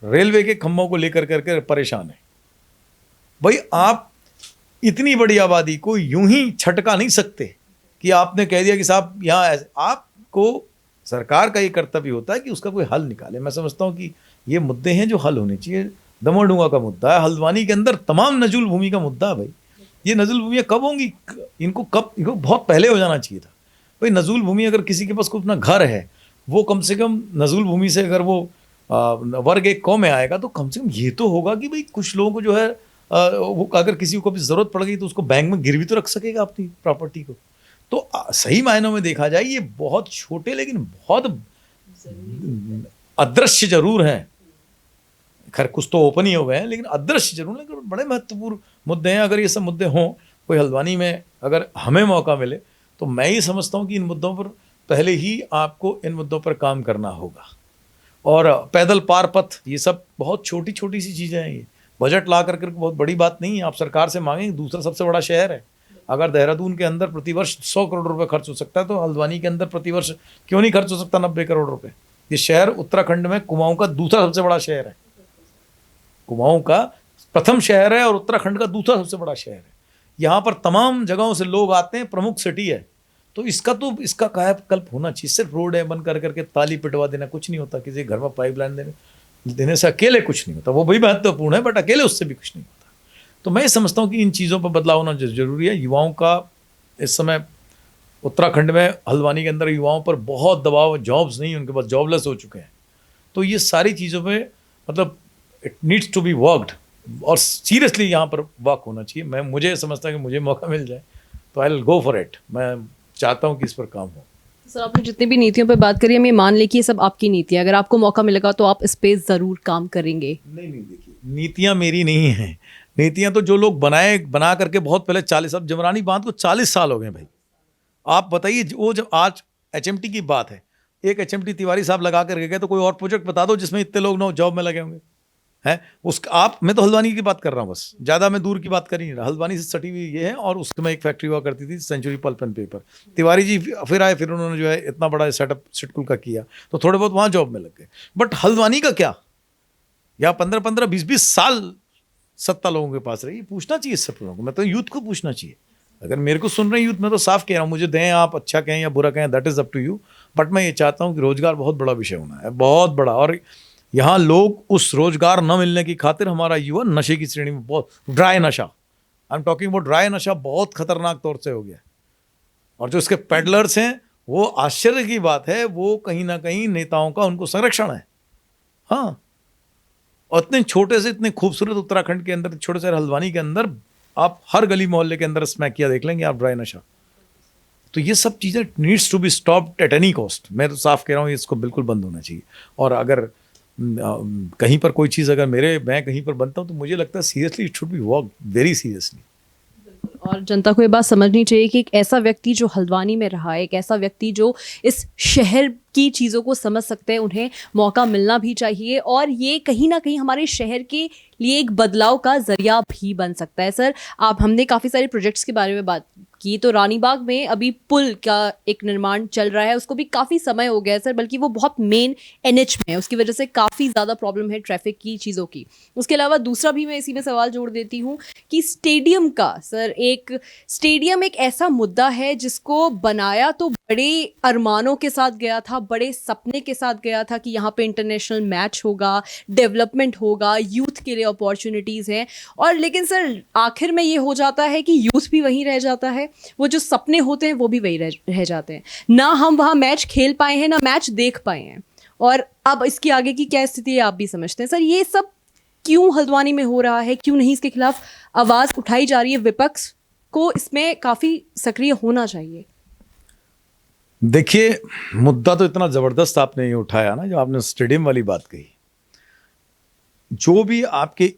रेलवे के खंभों को लेकर करके परेशान है। भाई, आप इतनी बड़ी आबादी को यूं ही छटका नहीं सकते कि आपने कह दिया कि साहब यहाँ, आपको सरकार का ये कर्तव्य होता है कि उसका कोई हल निकाले। मैं समझता हूँ कि ये मुद्दे हैं जो हल होने चाहिए। दमोडुंगा का मुद्दा है, हल्द्वानी के अंदर तमाम नजुल भूमि का मुद्दा है। भाई, ये नजुल भूमियाँ कब होंगी? इनको बहुत पहले हो जाना चाहिए था। भाई, नजुल भूमि, अगर किसी के पास कोई अपना घर है, वो कम से कम नजुल भूमि से अगर वो वर्ग 1 कौ में आएगा, तो कम से कम ये तो होगा कि भाई कुछ लोगों को जो है वो, अगर किसी को भी ज़रूरत पड़ गई तो उसको बैंक में गिरवी तो रख सकेगा अपनी प्रॉपर्टी को। तो सही मायनों में देखा जाए ये बहुत छोटे लेकिन बहुत अदृश्य जरूर हैं। खैर कुछ तो ओपन ही हो गए हैं, लेकिन अदृश्य जरूर, लेकिन बड़े महत्वपूर्ण मुद्दे हैं। अगर ये सब मुद्दे हों, कोई हल्द्वानी में अगर हमें मौका मिले, तो मैं ये समझता हूँ कि इन मुद्दों पर पहले ही आपको इन मुद्दों पर काम करना होगा। और पैदल पार पथ, ये सब बहुत छोटी छोटी सी चीज़ें हैं। ये बजट ला करके बहुत बड़ी बात नहीं है। आप सरकार से मांगेंगे, दूसरा सबसे बड़ा शहर है। अगर देहरादून के अंदर प्रतिवर्ष 100 करोड़ रुपए खर्च हो सकता है, तो हल्द्वानी के अंदर प्रतिवर्ष क्यों नहीं खर्च हो सकता 90 करोड़ रुपए? ये शहर उत्तराखंड में कुमाऊं का दूसरा सबसे बड़ा शहर है। कुमाऊं का प्रथम शहर है और उत्तराखंड का दूसरा सबसे बड़ा शहर है। यहाँ पर तमाम जगहों से लोग आते हैं, प्रमुख सिटी है। तो इसका कायाकल्प होना चाहिए। सिर्फ रोड है बंद कर करके ताली पिटवा देना कुछ नहीं होता। किसी घर में पाइपलाइन देने से अकेले कुछ नहीं होता। वो भी महत्वपूर्ण है, बट अकेले उससे भी कुछ नहीं होता। तो मैं समझता हूँ कि इन चीज़ों पर बदलाव होना जरूरी है। युवाओं का इस समय उत्तराखंड में, हल्द्वानी के अंदर युवाओं पर बहुत दबाव, जॉब्स नहीं, उनके पास जॉबलेस हो चुके हैं। तो ये सारी चीज़ों पे मतलब it needs to be worked, और सीरियसली यहाँ पर वर्क होना चाहिए। मुझे समझता है कि मुझे मौका मिल जाए तो I will go for it. मैं चाहता हूँ कि इस पर काम हो। सर, आपने जितनी भी नीतियों पर बात करी, हम ये मान लें कि ये सब आपकी नीति है, अगर आपको मौका मिलेगा तो आप इस पे ज़रूर काम करेंगे? नहीं, देखिए, नीतियाँ मेरी नहीं हैं। नीतियाँ तो जो लोग बना करके बहुत पहले 40, अब जमरानी बांध को 40 साल हो गए भाई। आप बताइए, वो जब आज HMT की बात है, एक HMT तिवारी साहब लगा करके गए, तो कोई और प्रोजेक्ट बता दो जिसमें इतने लोग ना जॉब में लगे होंगे हैं। मैं तो हल्द्वानी की बात कर रहा हूँ, बस ज़्यादा मैं दूर की बात कर ही नहीं रहा। हल्द्वानी से सटी हुई ये है, और उसमें एक फैक्ट्री हुआ करती थी, Century Pulp and Paper. Tiwari ji फिर आए, फिर उन्होंने जो है इतना बड़ा सेटअप सिडकुल का किया, तो थोड़े बहुत वहाँ जॉब में लग गए। बट हल्द्वानी का क्या? यहाँ 15-15, 20-20 साल सत्ता लोगों के पास रही। पूछना चाहिए सब लोगों को। मैं तो यूथ को पूछना चाहिए। अगर मेरे को सुन रहे यूथ, मैं तो साफ कह रहा हूँ, मुझे दें आप, अच्छा कहें या बुरा कहें, that is up to you. But मैं ये चाहता हूँ कि रोजगार बहुत बड़ा विषय होना है, बहुत बड़ा। और यहाँ लोग उस रोजगार न मिलने की खातिर, हमारा युवा नशे की श्रेणी में, बहुत ड्राई नशा, आई एम टॉकिंग अबाउट ड्राई नशा, बहुत खतरनाक तौर से हो गया। और जो इसके पेडलर्स हैं, वो आश्चर्य की बात है, वो कहीं ना कहीं नेताओं का उनको संरक्षण है। हाँ, और इतने छोटे से, इतने खूबसूरत उत्तराखंड के अंदर, छोटे से हल्द्वानी के अंदर, आप हर गली मोहल्ले के अंदर स्मैकिया देख लेंगे आप, ड्राई नशा। तो ये सब चीज़ें needs to be stopped at any cost. मैं तो साफ कह रहा हूँ, इसको बिल्कुल बंद होना चाहिए। और अगर कहीं पर कोई चीज़, अगर मैं कहीं पर बनता हूँ, तो मुझे लगता है seriously it should be work very seriously. और जनता को ये बात समझनी चाहिए कि एक ऐसा व्यक्ति जो हल्द्वानी में रहा है, एक ऐसा व्यक्ति जो इस शहर की चीज़ों को समझ सकते हैं, उन्हें मौका मिलना भी चाहिए और ये कहीं ना कहीं हमारे शहर के लिए एक बदलाव का जरिया भी बन सकता है। सर, आप हमने काफ़ी सारे प्रोजेक्ट्स के बारे में बात की, तो रानी बाग में अभी पुल का एक निर्माण चल रहा है, उसको भी काफ़ी समय हो गया है सर, बल्कि वो बहुत मेन एनएच में है, उसकी वजह से काफ़ी ज़्यादा प्रॉब्लम है ट्रैफिक की चीज़ों की। उसके अलावा दूसरा भी मैं इसी में सवाल जोड़ देती हूँ कि स्टेडियम का सर, एक स्टेडियम एक ऐसा मुद्दा है जिसको बनाया तो बड़े अरमानों के साथ गया था, बड़े सपने के साथ गया था कि यहाँ पे इंटरनेशनल मैच होगा, डेवलपमेंट होगा, यूथ के लिए अपॉर्चुनिटीज़ हैं, और लेकिन सर आखिर में ये हो जाता है कि यूथ भी वहीं रह जाता है, वो जो सपने होते हैं वो भी वही रह जाते हैं, ना हम वहाँ मैच खेल पाए हैं, ना मैच देख पाए हैं। और अब इसकी आगे की क्या स्थिति है आप भी समझते हैं सर, ये सब क्यों हल्द्वानी में हो रहा है, क्यों नहीं इसके खिलाफ आवाज़ उठाई जा रही है? विपक्ष को इसमें काफ़ी सक्रिय होना चाहिए। देखिए, मुद्दा तो इतना ज़बरदस्त आपने ये उठाया ना, जो आपने स्टेडियम वाली बात कही। जो भी आपके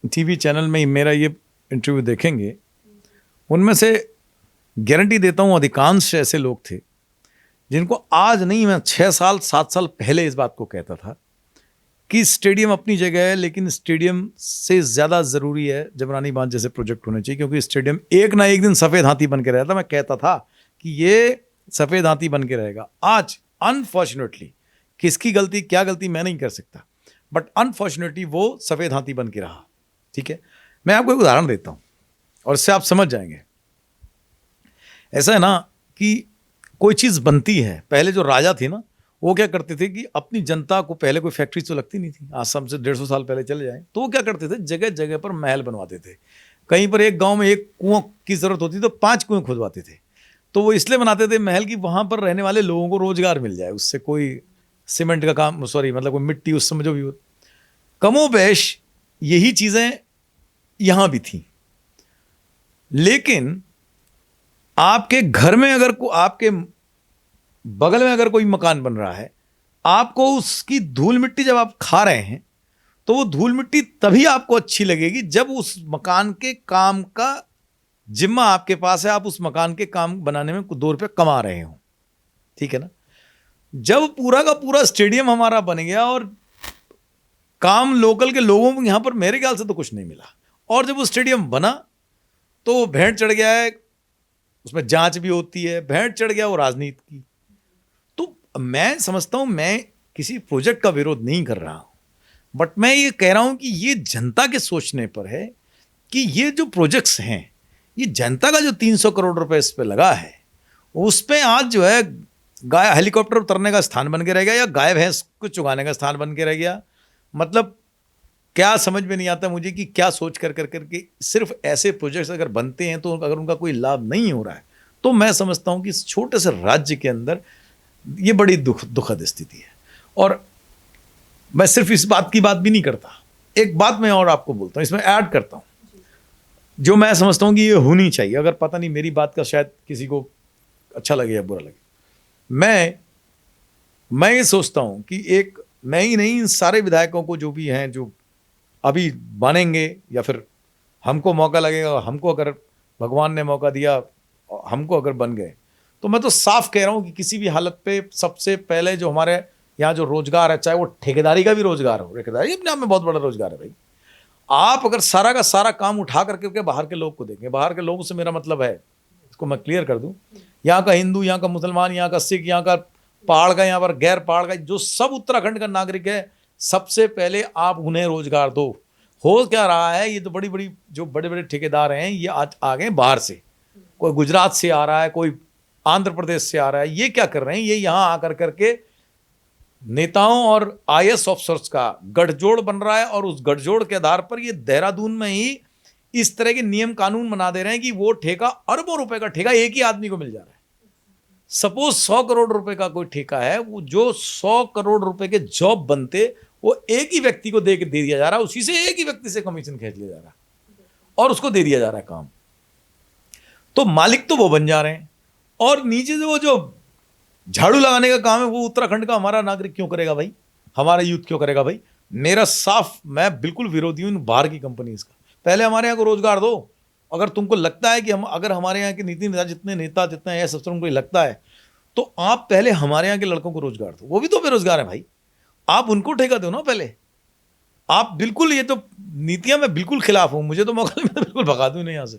टीवी चैनल में मेरा ये इंटरव्यू देखेंगे, उनमें से गारंटी देता हूँ अधिकांश ऐसे लोग थे जिनको आज नहीं, मैं 6 साल 7 साल पहले इस बात को कहता था कि स्टेडियम अपनी जगह है, लेकिन स्टेडियम से ज़्यादा ज़रूरी है जमरानी बांध जैसे प्रोजेक्ट होने चाहिए, क्योंकि स्टेडियम एक ना एक दिन सफ़ेद हाथी बन के रहता। मैं कहता था कि ये सफ़ेद हाथी बन के रहेगा। आज अनफॉर्चुनेटली, किसकी गलती क्या गलती मैं नहीं कर सकता, बट अनफॉर्चुनेटली वो सफ़ेद हाथी बन के रहा। ठीक है, मैं आपको एक उदाहरण देता हूँ और इससे आप समझ जाएंगे। ऐसा है ना कि कोई चीज़ बनती है, पहले जो राजा थे ना, वो क्या करते थे कि अपनी जनता को, पहले कोई फैक्ट्री तो लगती नहीं थी, आज से 150 साल पहले चले जाएं, तो वो क्या करते थे, जगह जगह पर महल बनवाते थे। कहीं पर एक गांव में एक कुआं की ज़रूरत होती तो 5 कुएं खुदवाते थे। तो वो इसलिए बनाते थे महल की, वहाँ पर रहने वाले लोगों को रोजगार मिल जाए, उससे कोई सीमेंट का काम, सॉरी मतलब कोई मिट्टी उस समय जो भी हो, कमोबेश यही चीज़ें यहाँ भी थी। लेकिन आपके घर में अगर आपके बगल में अगर कोई मकान बन रहा है, आपको उसकी धूल मिट्टी जब आप खा रहे हैं, तो वो धूल मिट्टी तभी आपको अच्छी लगेगी जब उस मकान के काम का जिम्मा आपके पास है, आप उस मकान के काम बनाने में 2 रुपये कमा रहे हो। ठीक है ना। जब पूरा का पूरा स्टेडियम हमारा बन गया और काम लोकल के लोगों को यहाँ पर मेरे ख्याल से तो कुछ नहीं मिला, और जब वो स्टेडियम बना तो भेंट चढ़ गया है, उसमें जांच भी होती है, भेंट चढ़ गया वो राजनीति की। तो मैं समझता हूँ, मैं किसी प्रोजेक्ट का विरोध नहीं कर रहा हूँ, बट मैं ये कह रहा हूँ कि ये जनता के सोचने पर है कि ये जो प्रोजेक्ट्स हैं, ये जनता का जो 300 करोड़ रुपए इस पे लगा है, उस पे आज जो है गाय हेलीकॉप्टर उतरने का स्थान बन के रह गया, या गाय भैंस को चुगाने का स्थान बन के रह गया। मतलब क्या समझ में नहीं आता मुझे कि क्या सोच कर करके सिर्फ ऐसे प्रोजेक्ट्स अगर बनते हैं, तो अगर उनका कोई लाभ नहीं हो रहा है, तो मैं समझता हूँ कि इस छोटे से राज्य के अंदर ये बड़ी दुखद स्थिति है। और मैं सिर्फ इस बात की बात भी नहीं करता, एक बात मैं और आपको बोलता हूँ, इसमें ऐड करता हूँ, जो मैं समझता हूँ कि ये होनी चाहिए। अगर पता नहीं मेरी बात का शायद किसी को अच्छा लगे या बुरा लगे, मैं ये सोचता हूँ कि एक मैं ही नहीं, इन सारे विधायकों को जो भी हैं, जो अभी बनेंगे या फिर हमको मौका लगेगा, हमको अगर भगवान ने मौका दिया, हमको अगर बन गए, तो मैं तो साफ कह रहा हूँ कि किसी भी हालत पे सबसे पहले जो हमारे यहाँ जो रोजगार है, चाहे वो ठेकेदारी का भी रोजगार हो, ठेकेदारी अपने आप में बहुत बड़ा रोजगार है भाई। आप अगर सारा का सारा काम उठा करके बाहर के लोग को देंगे, बाहर के लोगों से मेरा मतलब है, इसको मैं क्लियर कर दूं, यहाँ का हिंदू, यहाँ का मुसलमान, यहाँ का सिख, यहाँ का पहाड़ का, यहाँ पर गैर पहाड़ का, जो सब उत्तराखंड का नागरिक है, सबसे पहले आप उन्हें रोजगार दो। हो क्या रहा है, ये तो बड़ी बड़ी जो बड़े बड़े ठेकेदार हैं, ये आज आ गए बाहर से, कोई गुजरात से आ रहा है, कोई आंध्र प्रदेश से आ रहा है। ये क्या कर रहे हैं, ये यहाँ आकर करके नेताओं और IAS ऑफिसर्स का गठजोड़ बन रहा है, और उस गठजोड़ के आधार पर ये देहरादून में ही इस तरह के नियम कानून बना दे रहे हैं कि वो ठेका, अरबों रुपए का ठेका एक ही आदमी को मिल जा रहा है। सपोज 100 करोड़ रुपए का कोई ठेका है, वो जो 100 करोड़ रुपए के जॉब बनते, वो एक ही व्यक्ति को दे दिया जा रहा है, उसी से एक ही व्यक्ति से कमीशन खींच लिया जा रहा है और उसको दे दिया जा रहा है काम। तो मालिक तो वो बन जा रहे हैं, और नीचे से वो जो झाड़ू लगाने का काम है, वो उत्तराखंड का हमारा नागरिक क्यों करेगा भाई, हमारा यूथ क्यों करेगा भाई। मेरा साफ, मैं बिल्कुल विरोधी हूँ बाहर की कंपनीज का। पहले हमारे यहाँ को रोजगार दो। अगर तुमको लगता है कि हम, अगर हमारे यहाँ के नीति नेता जितने ऐसे अफसरों को लगता है, तो आप पहले हमारे यहाँ के लड़कों को रोजगार दो, वो भी तो बेरोजगार है भाई, आप उनको ठेका दो ना पहले। आप बिल्कुल, ये तो नीतियां मैं बिल्कुल खिलाफ हूं, मुझे तो मौका मैं बिल्कुल भगा दूं नहीं यहाँ से।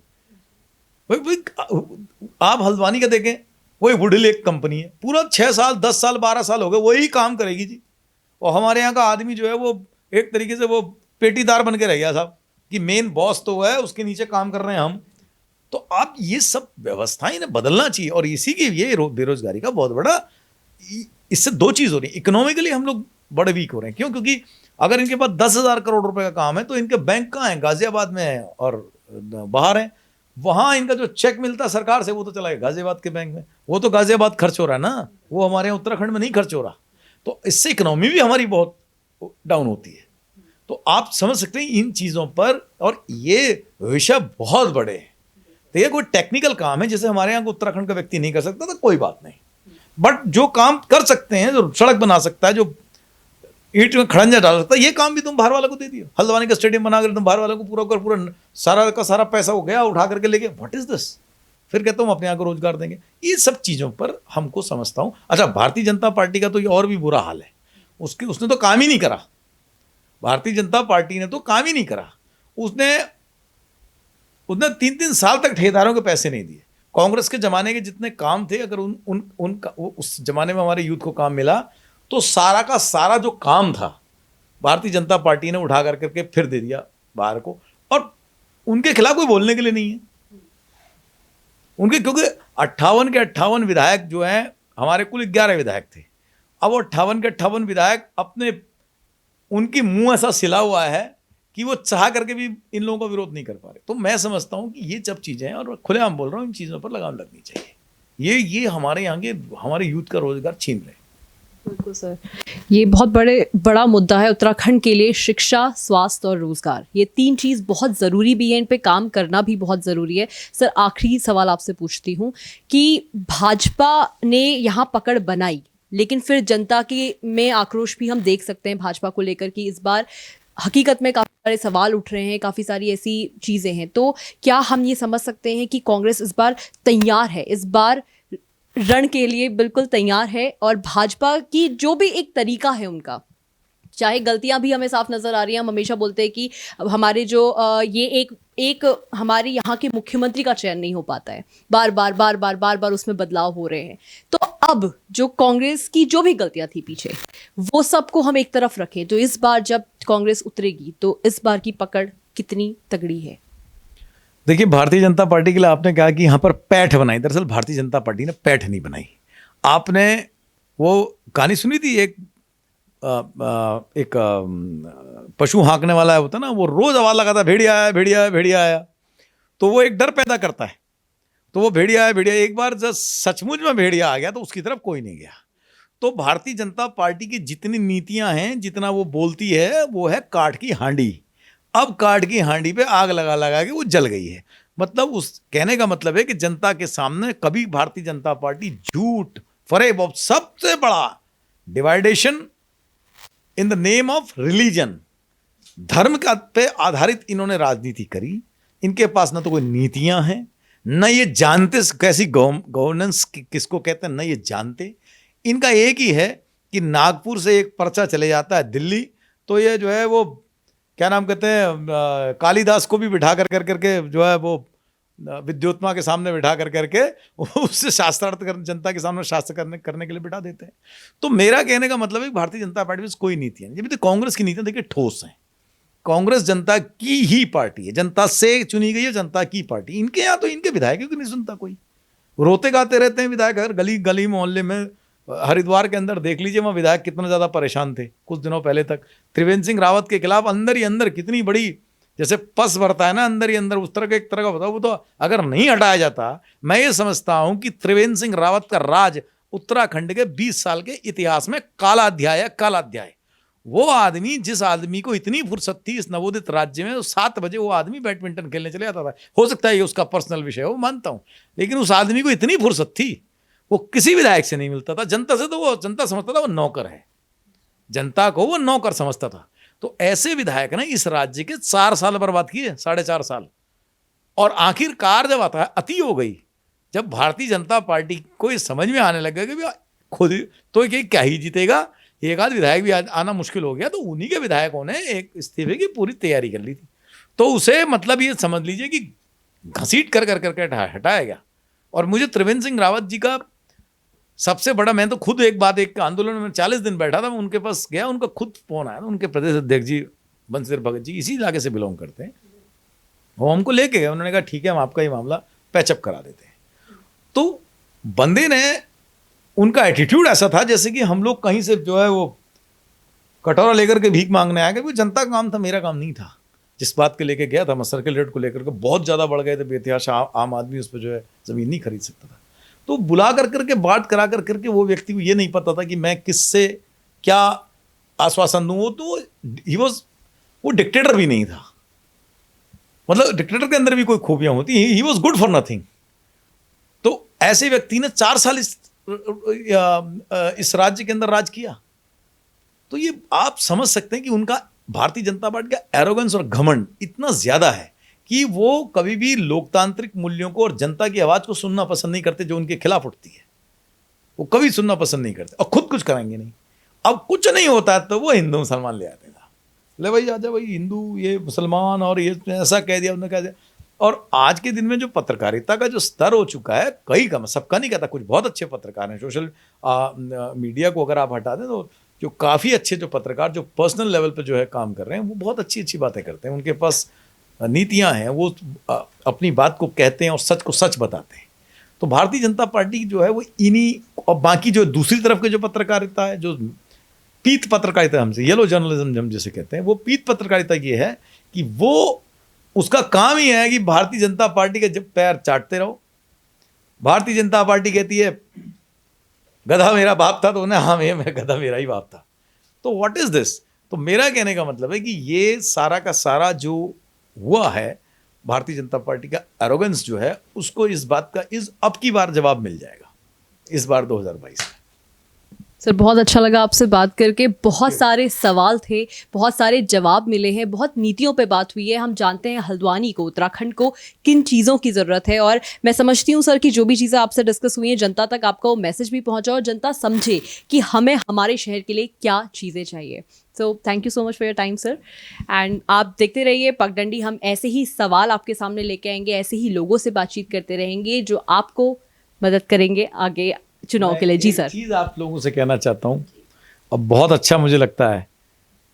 भाई आप हल्द्वानी का देखें, वही वुडहिल एक कंपनी है, पूरा 6 साल 10 साल 12 साल हो गए वही काम करेगी जी। और हमारे यहाँ का आदमी जो है वो एक तरीके से वो पेटीदार बन के रह गया साहब, कि मेन बॉस तो है, उसके नीचे काम कर रहे हैं हम। तो आप ये सब व्यवस्थाएं ना बदलना चाहिए। और इसी की ये बेरोजगारी का बहुत बड़ा, इससे दो चीज़ हो रही है, इकोनॉमिकली हम लोग बड़े वीक हो रहे हैं। क्यों? क्योंकि अगर इनके पास 10,000 करोड़ रुपए का काम है तो इनके बैंक कहाँ हैं? गाजियाबाद में है और बाहर हैं। वहाँ इनका जो चेक मिलता है सरकार से वो तो चला गया गाजियाबाद के बैंक में, वो तो गाजियाबाद खर्च हो रहा है ना, वो हमारे यहाँ उत्तराखंड में नहीं खर्च हो रहा। तो इससे इकोनॉमी भी हमारी बहुत डाउन होती है। तो आप समझ सकते हैं इन चीज़ों पर, और ये विषय बहुत बड़े हैं। तो ये कोई टेक्निकल काम है जैसे हमारे यहाँ को उत्तराखंड का व्यक्ति नहीं कर सकता, तो कोई बात नहीं। बट जो काम कर सकते हैं, जो सड़क बना सकता है, जो ईंट में खड़ंजा डाल सकता है, ये काम भी तुम बाहर वाले को दे दियो। हल्द्वानी का स्टेडियम बना कर तुम बाहर वाले को पूरा सारा का सारा पैसा हो गया, उठा करके लेके, व्हाट इज दिस? फिर कहता हूँ अपने यहाँ को रोजगार देंगे। ये सब चीज़ों पर हमको समझता हूँ। अच्छा, भारतीय जनता पार्टी का तो ये और भी बुरा हाल है, उसने तो काम ही नहीं करा। भारतीय जनता पार्टी ने तो काम ही नहीं करा। उसने 3-3 साल तक ठेकेदारों के पैसे नहीं दिए। कांग्रेस के जमाने के जितने काम थे, अगर उनका उस जमाने में हमारे यूथ को काम मिला तो सारा का सारा जो काम था भारतीय जनता पार्टी ने उठा करके फिर दे दिया बाहर को। और उनके खिलाफ कोई बोलने के लिए नहीं है उनके, क्योंकि 58 के 58 विधायक जो हैं, हमारे कुल 11 विधायक थे। अब वो 58 के 58 विधायक अपने, उनकी मुंह ऐसा सिला हुआ है कि वो चाह करके भी इन लोगों का विरोध नहीं कर पा रहे। तो मैं समझता हूं कि ये सब चीज़ें हैं, और खुलेआम बोल रहा हूं, इन चीज़ों पर लगाम लगनी चाहिए। ये हमारे यहाँ के हमारे यूथ का रोजगार छीन रहे हैं। बिल्कुल सर, ये बहुत बड़ा मुद्दा है उत्तराखंड के लिए। शिक्षा, स्वास्थ्य और रोजगार, ये 3 चीज़ बहुत ज़रूरी भी है, इन पे काम करना भी बहुत ज़रूरी है। सर, आखिरी सवाल आपसे पूछती हूँ कि भाजपा ने यहाँ पकड़ बनाई, लेकिन फिर जनता की में आक्रोश भी हम देख सकते हैं भाजपा को लेकर कि इस बार हकीकत में काफ़ी सारे सवाल उठ रहे हैं, काफ़ी सारी ऐसी चीज़ें हैं। तो क्या हम ये समझ सकते हैं कि कांग्रेस इस बार तैयार है, इस बार रण के लिए बिल्कुल तैयार है, और भाजपा की जो भी एक तरीका है उनका, चाहे गलतियां भी हमें साफ नजर आ रही हैं, हम हमेशा बोलते हैं कि हमारे जो ये एक हमारे यहाँ के मुख्यमंत्री का चयन नहीं हो पाता है, बार बार उसमें बदलाव हो रहे हैं। तो अब जो कांग्रेस की जो भी गलतियां थी पीछे, वो सबको हम एक तरफ रखें, तो इस बार जब कांग्रेस उतरेगी तो इस बार की पकड़ कितनी तगड़ी है? देखिए, भारतीय जनता पार्टी के लिए आपने कहा कि यहाँ पर पैठ बनाई, दरअसल भारतीय जनता पार्टी ने पैठ नहीं बनाई। आपने वो कहानी सुनी थी, एक पशु हाँकने वाला होता ना, वो रोज आवाज लगाता, भेड़िया आया भेड़िया आया भेड़िया आया, तो वो एक डर पैदा करता है। तो वो भेड़िया आया भेड़िया, एक बार जब सचमुच में भेड़िया आ गया तो उसकी तरफ कोई नहीं गया। तो भारतीय जनता पार्टी की जितनी नीतियां हैं, जितना वो बोलती है, वो है काठ की हांडी। अब काठ की हांडी पे आग लगा के वो जल गई है। मतलब उस कहने का मतलब है कि जनता के सामने कभी भारतीय जनता पार्टी झूठ, फरेब और सबसे बड़ा division in the name of religion, धर्म का पे आधारित इन्होंने राजनीति करी। इनके पास ना तो कोई नीतियां हैं, न ये जानते कैसी गवर्नेंस किसको कहते हैं, न ये जानते। इनका एक ही है कि नागपुर से एक पर्चा चले जाता है दिल्ली, तो ये जो है वो क्या नाम कहते हैं, कालिदास को भी बिठा कर करके जो है वो विद्योत्मा के सामने बिठा कर करके उससे शास्त्रार्थ जनता के सामने शास्त्र करने के लिए बिठा देते हैं। तो मेरा कहने का मतलब है भारतीय जनता पार्टी में कोई नीति है। जब तो कांग्रेस की नीतियां देखिए ठोस हैं। कांग्रेस जनता की ही पार्टी है, जनता से चुनी गई है, जनता की पार्टी। इनके यहाँ तो इनके विधायकों की नहीं सुनता कोई, रोते गाते रहते हैं विधायक। हर गली गली मोहल्ले में, हरिद्वार के अंदर देख लीजिए, वहाँ विधायक कितना ज़्यादा परेशान थे कुछ दिनों पहले तक। त्रिवेंद्र सिंह रावत के खिलाफ अंदर ही अंदर कितनी बड़ी, जैसे पस भरता है ना अंदर ही अंदर, उस तरह का एक तरह का बताओ। वो तो अगर नहीं हटाया जाता, मैं ये समझता हूँ कि त्रिवेंद्र सिंह रावत का राज उत्तराखंड के 20 साल के इतिहास में काला अध्याय है, काला अध्याय। वो आदमी, जिस आदमी को इतनी फुर्सत थी इस नवोदित राज्य में, 7 बजे वो आदमी बैडमिंटन खेलने चले जाता था। हो सकता है ये उसका पर्सनल विषय हो, मानता हूँ, लेकिन उस आदमी को इतनी फुर्सत थी, वो किसी विधायक से नहीं मिलता था। जनता से तो वो, जनता समझता था वो नौकर है, जनता को वो नौकर समझता था। तो ऐसे विधायक ने इस राज्य के 4 साल बर्बाद किए, 4.5 साल। और आखिरकार जब आता है, अति हो गई, जब भारतीय जनता पार्टी को ये समझ में आने लगा कि भी खुद तो ये क्या ही जीतेगा, एक आध विधायक भी आना मुश्किल हो गया, तो उन्हीं के विधायकों ने एक इस्तीफे की पूरी तैयारी कर ली थी। तो उसे मतलब ये समझ लीजिए कि घसीट कर करके हटाया गया। और मुझे त्रिवेंद्र सिंह रावत जी का सबसे बड़ा, मैं तो खुद एक आंदोलन में 40 दिन बैठा था, मैं उनके पास गया, उनका खुद फोन आया, उनके प्रदेश अध्यक्ष जी बंसीधर भगत जी इसी इलाके से बिलोंग करते हैं, वो हमको लेके गए, उन्होंने कहा ठीक है हम आपका ये मामला पैचअप करा देते हैं। तो बंदे ने, उनका एटीट्यूड ऐसा था जैसे कि हम लोग कहीं से जो है वो कटोरा लेकर के भीख मांगने आए, वो जनता का काम था, मेरा काम नहीं था। जिस बात के लेके गया था मैं, सर्किल रेट को लेकर के बहुत ज़्यादा बढ़ गए थे, बेतहाशा आम आदमी उस पर जो है ज़मीन नहीं खरीद सकता था। तो बुला कर करके बात करा कर करके वो व्यक्ति को ये नहीं पता था कि मैं किससे क्या आश्वासन दूँ। तो वो डिक्टेटर भी नहीं था, मतलब डिक्टेटर के अंदर भी कोई खूबियाँ होती, he was good for nothing. तो ऐसे व्यक्ति ने 4 साल इस राज्य के अंदर राज किया। तो ये आप समझ सकते हैं कि उनका भारतीय जनता पार्टी का एरोगेंस और घमंड इतना ज्यादा है कि वो कभी भी लोकतांत्रिक मूल्यों को और जनता की आवाज को सुनना पसंद नहीं करते, जो उनके खिलाफ उठती है वो कभी सुनना पसंद नहीं करते, और खुद कुछ कराएंगे नहीं। अब कुछ नहीं होता है तो वो हिंदू मुसलमान ले आते था, ले भाई आजा भाई हिंदू, ये मुसलमान, और ये ऐसा कह दिया उन्होंने, कह दिया। और आज के दिन में जो पत्रकारिता का जो स्तर हो चुका है, कई का, सबका नहीं कहता, कुछ बहुत अच्छे पत्रकार हैं, सोशल मीडिया को अगर आप हटा दें तो जो काफ़ी अच्छे जो पत्रकार जो पर्सनल लेवल पे जो है काम कर रहे हैं, वो बहुत अच्छी अच्छी बातें करते हैं, उनके पास नीतियां हैं, वो अपनी बात को कहते हैं और सच को सच बताते हैं। तो भारतीय जनता पार्टी जो है वो इन्हीं, और बाकी जो दूसरी तरफ के जो पत्रकारिता है, जो पीत पत्रकारिता हमसे, येलो जर्नलिज्म हम जैसे कहते हैं, वो पीत पत्रकारिता ये है कि वो उसका काम ही है कि भारतीय जनता पार्टी के जब पैर चाटते रहो। भारतीय जनता पार्टी कहती है गधा मेरा बाप था, तो उन्हें हाँ मैं गधा मेरा ही बाप था। तो व्हाट इज दिस? तो मेरा कहने का मतलब है कि ये सारा का सारा जो हुआ है, भारतीय जनता पार्टी का एरोगेंस जो है, उसको इस बात का अब की बार जवाब मिल जाएगा, इस बार 2022 में। सर बहुत अच्छा लगा आपसे बात करके, बहुत सारे सवाल थे, बहुत सारे जवाब मिले हैं, बहुत नीतियों पे बात हुई है। हम जानते हैं हल्द्वानी को, उत्तराखंड को किन चीज़ों की ज़रूरत है, और मैं समझती हूँ सर कि जो भी चीज़ें आपसे डिस्कस हुई हैं, जनता तक आपका वो मैसेज भी पहुँचा और जनता समझे कि हमें हमारे शहर के लिए क्या चीज़ें चाहिए। So thank you so much for your time sir, and आप देखते रहिए पगडंडी। हम ऐसे ही सवाल आपके सामने लेके आएंगे, ऐसे ही लोगों से बातचीत करते रहेंगे जो आपको मदद करेंगे आगे चुनाव के लिए। जी सर, चीज़ आप लोगों से कहना चाहता हूँ, अब बहुत अच्छा मुझे लगता है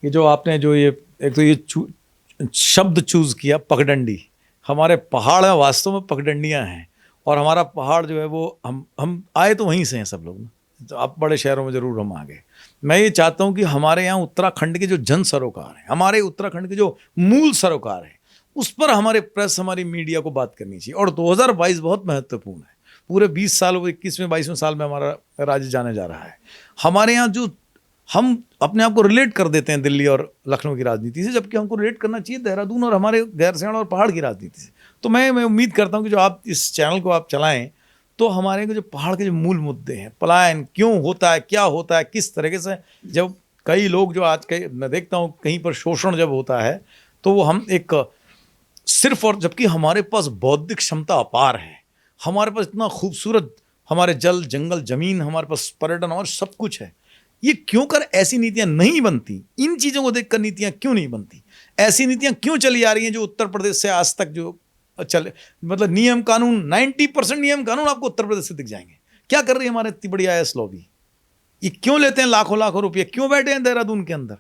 कि जो आपने जो ये एक तो ये शब्द चूज़ किया, पगडंडी। हमारे पहाड़ है, वास्तव में पगडंडियाँ हैं, और हमारा पहाड़ जो है वो हम आए तो वहीं से हैं सब लोग ना, तो आप बड़े शहरों में ज़रूर हम आ गए। मैं ये चाहता हूँ कि हमारे यहाँ उत्तराखंड के जो जन सरोकार हैं, हमारे उत्तराखंड के जो मूल सरोकार हैं, उस पर हमारे प्रेस, हमारी मीडिया को बात करनी चाहिए। और 2022 बहुत महत्वपूर्ण है, पूरे 20 साल, 21वें 22वें साल में हमारा राज्य जाने जा रहा है। हमारे यहाँ जो हम अपने आप को रिलेट कर देते हैं दिल्ली और लखनऊ की राजनीति से, जबकि हमको रिलेट करना चाहिए देहरादून और हमारे गैरसैंण और पहाड़ की राजनीति से। तो मैं उम्मीद करता हूँ कि जो आप इस चैनल को आप चलाएं, तो हमारे जो पहाड़ के जो मूल मुद्दे हैं, पलायन क्यों होता है, क्या होता है, किस तरीके से, जब कई लोग जो आज के मैं देखता हूँ कहीं पर शोषण जब होता है, तो वो हम एक सिर्फ, और जबकि हमारे पास बौद्धिक क्षमता अपार है, हमारे पास इतना खूबसूरत हमारे जल जंगल जमीन, हमारे पास पर्यटन और सब कुछ है, ये क्यों कर ऐसी नीतियां नहीं बनती? इन चीज़ों को देखकर नीतियां क्यों नहीं बनती? ऐसी नीतियां क्यों चली आ रही हैं जो उत्तर प्रदेश से आज तक जो चले, मतलब नियम कानून 90% नियम कानून आपको उत्तर प्रदेश से दिख जाएंगे। क्या कर रही है हमारे इतनी बड़ी IAS लॉबी? ये क्यों लेते हैं लाखों लाखों रुपये? क्यों बैठे हैं देहरादून के अंदर?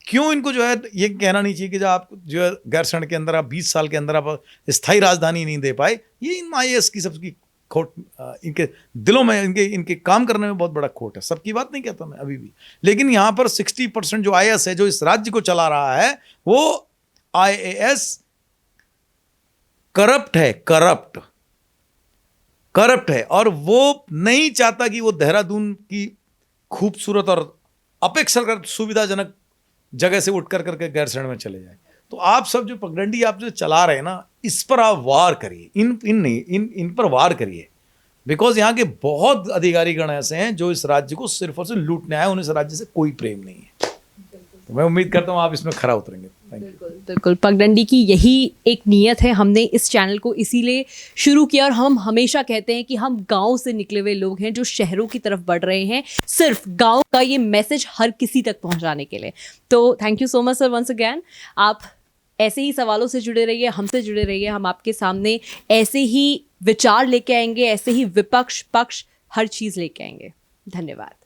क्यों इनको जो है ये कहना नहीं चाहिए कि जो आप जो है गैरसैंण के अंदर आप 20 साल के अंदर आप स्थायी राजधानी नहीं दे पाए? ये इन IAS की सबकी खोट, इनके दिलों में, इनके काम करने में बहुत बड़ा खोट है। सबकी बात नहीं कहता मैं अभी भी, लेकिन यहाँ पर 60% जो IAS है, जो इस राज्य को चला रहा है, वो IAS करप्ट है, करप्ट है, और वो नहीं चाहता कि वो देहरादून की खूबसूरत और अपेक्षाकृत सुविधाजनक जगह से उठ कर करके गैरसैंण में चले जाए। तो आप सब जो पगडंडी आप जो चला रहे हैं ना, इस पर आप वार करिए, इन पर वार करिए, बिकॉज यहाँ के बहुत अधिकारीगण ऐसे हैं जो इस राज्य को सिर्फ और सिर्फ लूटने आए, उन्हें इस राज्य से कोई प्रेम नहीं है। मैं उम्मीद करता हूँ आप इसमें खरा उतरेंगे। Thank you. बिल्कुल बिल्कुल, पगडंडी की यही एक नीयत है। हमने इस चैनल को इसीलिए शुरू किया और हम हमेशा कहते हैं कि हम गांव से निकले हुए लोग हैं जो शहरों की तरफ बढ़ रहे हैं, सिर्फ गांव का ये मैसेज हर किसी तक पहुंचाने के लिए। तो thank you so much sir once again. आप ऐसे ही सवालों से जुड़े रहिए, हमसे जुड़े रहिए। हम आपके सामने ऐसे ही विचार लेके आएंगे, ऐसे ही विपक्ष पक्ष हर चीज़ लेके आएंगे। धन्यवाद।